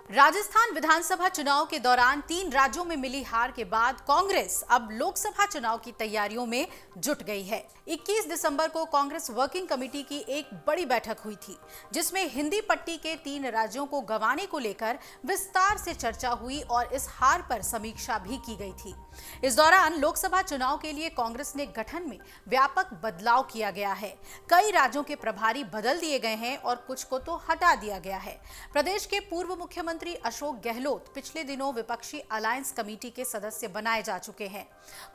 राजस्थान विधानसभा चुनाव के दौरान 3 राज्यों में मिली हार के बाद कांग्रेस अब लोकसभा चुनाव की तैयारियों में जुट गई है। 21 दिसंबर को कांग्रेस वर्किंग कमेटी की एक बड़ी बैठक हुई थी, जिसमें हिंदी पट्टी के 3 राज्यों को गंवाने को लेकर विस्तार से चर्चा हुई और इस हार पर समीक्षा भी की गई थी। इस दौरान लोकसभा चुनाव के लिए कांग्रेस ने गठन में व्यापक बदलाव किया गया है। कई राज्यों के प्रभारी बदल दिए गए हैं और कुछ को तो हटा दिया गया है। प्रदेश के पूर्व मुख्यमंत्री अशोक गहलोत पिछले दिनों विपक्षी अलायंस कमेटी के सदस्य बनाए जा चुके हैं।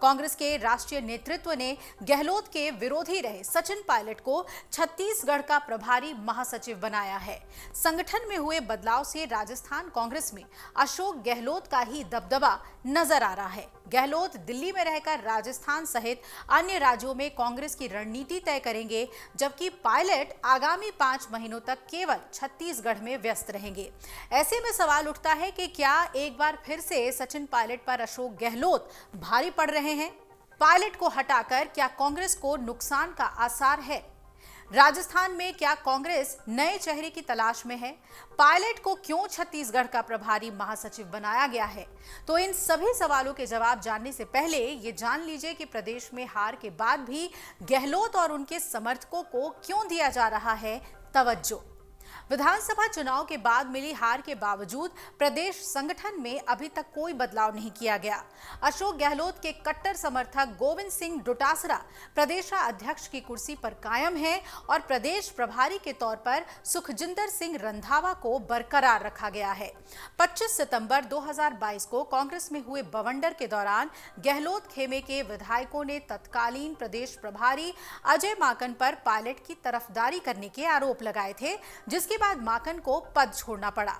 कांग्रेस के राष्ट्रीय नेतृत्व ने गहलोत के विरोधी रहे सचिन पायलट को छत्तीसगढ़ का प्रभारी महासचिव बनाया है। संगठन में हुए बदलाव से राजस्थान कांग्रेस में अशोक गहलोत का ही दबदबा नजर आ रहा है। गहलोत दिल्ली में रहकर राजस्थान सहित अन्य राज्यों में कांग्रेस की रणनीति तय करेंगे, जबकि पायलट आगामी 5 महीनों तक केवल छत्तीसगढ़ में व्यस्त रहेंगे। ऐसे में सवाल उठता है कि क्या एक बार फिर से सचिन पायलट पर अशोक गहलोत भारी पड़ रहे हैं? पायलट को हटाकर क्या कांग्रेस को नुकसान का आसार है? राजस्थान में क्या कांग्रेस नए चेहरे की तलाश में है? पायलट को क्यों छत्तीसगढ़ का प्रभारी महासचिव बनाया गया है? तो इन सभी सवालों के जवाब जानने से पहले ये जान लीजिए कि प्रदेश में हार के बाद भी गहलोत और उनके समर्थकों को क्यों दिया जा रहा है तवज्जो। विधानसभा चुनाव के बाद मिली हार के बावजूद प्रदेश संगठन में अभी तक कोई बदलाव नहीं किया गया। अशोक गहलोत के कट्टर समर्थक गोविंद सिंह डोटासरा प्रदेशाध्यक्ष की कुर्सी पर कायम हैं और प्रदेश प्रभारी के तौर पर सुखजिंदर सिंह रंधावा को बरकरार रखा गया है। 25 सितंबर 2022 को कांग्रेस में हुए बवंडर के दौरान गहलोत खेमे के विधायकों ने तत्कालीन प्रदेश प्रभारी अजय माकन पर पायलट की तरफदारी करने के आरोप लगाए थे, जिसके बाद माकन को पद छोड़ना पड़ा।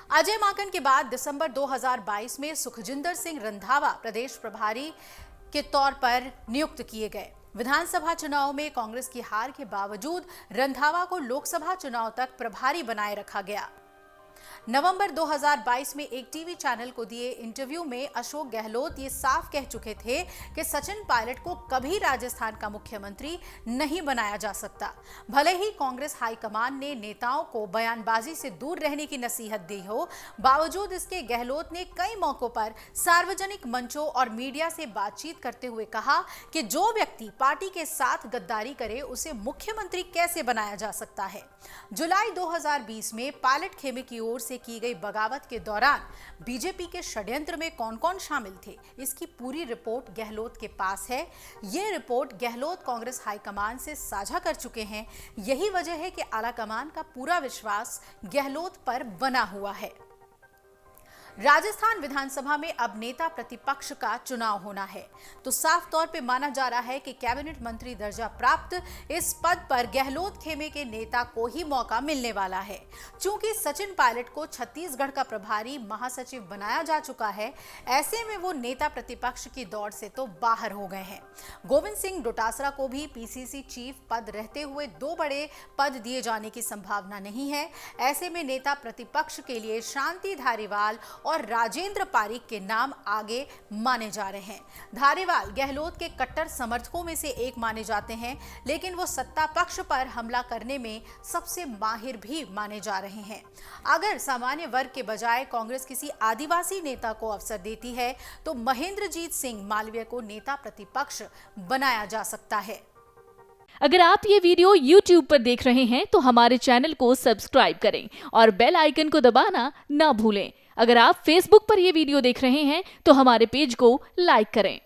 अजय माकन के बाद दिसंबर 2022 में सुखजिंदर सिंह रंधावा प्रदेश प्रभारी के तौर पर नियुक्त किए गए। विधानसभा चुनाव में कांग्रेस की हार के बावजूद रंधावा को लोकसभा चुनाव तक प्रभारी बनाए रखा गया। नवंबर 2022 में एक टीवी चैनल को दिए इंटरव्यू में अशोक गहलोत ये साफ कह चुके थे कि सचिन पायलट को कभी राजस्थान का मुख्यमंत्री नहीं बनाया जा सकता। भले ही कांग्रेस हाईकमान ने नेताओं को बयानबाजी से दूर रहने की नसीहत दी हो, बावजूद इसके गहलोत ने कई मौकों पर सार्वजनिक मंचों और मीडिया से बातचीत करते हुए कहा कि जो व्यक्ति पार्टी के साथ गद्दारी करे उसे मुख्यमंत्री कैसे बनाया जा सकता है। जुलाई 2020 में पायलट खेमे की ओर से की गई बगावत के दौरान बीजेपी के षड्यंत्र में कौन-कौन शामिल थे, इसकी पूरी रिपोर्ट गहलोत के पास है। ये रिपोर्ट गहलोत कांग्रेस हाईकमान से साझा कर चुके हैं। यही वजह है कि आलाकमान का पूरा विश्वास गहलोत पर बना हुआ है। राजस्थान विधानसभा में अब नेता प्रतिपक्ष का चुनाव होना है, तो साफ तौर पे माना जा रहा है कि कैबिनेट मंत्री दर्जा प्राप्त इस पद पर गहलोत खेमे के नेता को ही मौका मिलने वाला है। चूंकि सचिन पायलट को छत्तीसगढ़ का प्रभारी महासचिव बनाया जा चुका है, ऐसे में वो नेता प्रतिपक्ष की दौड़ से तो बाहर हो गए हैं। गोविंद सिंह डोटासरा को भी पीसीसी चीफ पद रहते हुए 2 बड़े पद दिए जाने की संभावना नहीं है। ऐसे में नेता प्रतिपक्ष के लिए शांति धारीवाल और राजेंद्र पारीक के नाम आगे माने जा रहे हैं। धारीवाल गहलोत के कट्टर समर्थकों में से एक माने जाते हैं, लेकिन वो सत्ता पक्ष पर हमला करने में सबसे माहिर भी माने जा रहे हैं। अगर सामान्य वर्ग के बजाय कांग्रेस किसी आदिवासी नेता को अवसर देती है, तो महेंद्रजीत सिंह मालवीय को नेता प्रतिपक्ष बनाया जा सकता है। अगर आप ये वीडियो YouTube पर देख रहे हैं तो हमारे चैनल को सब्सक्राइब करें और बेल आइकन को दबाना ना भूलें। अगर आप Facebook पर ये वीडियो देख रहे हैं तो हमारे पेज को लाइक करें।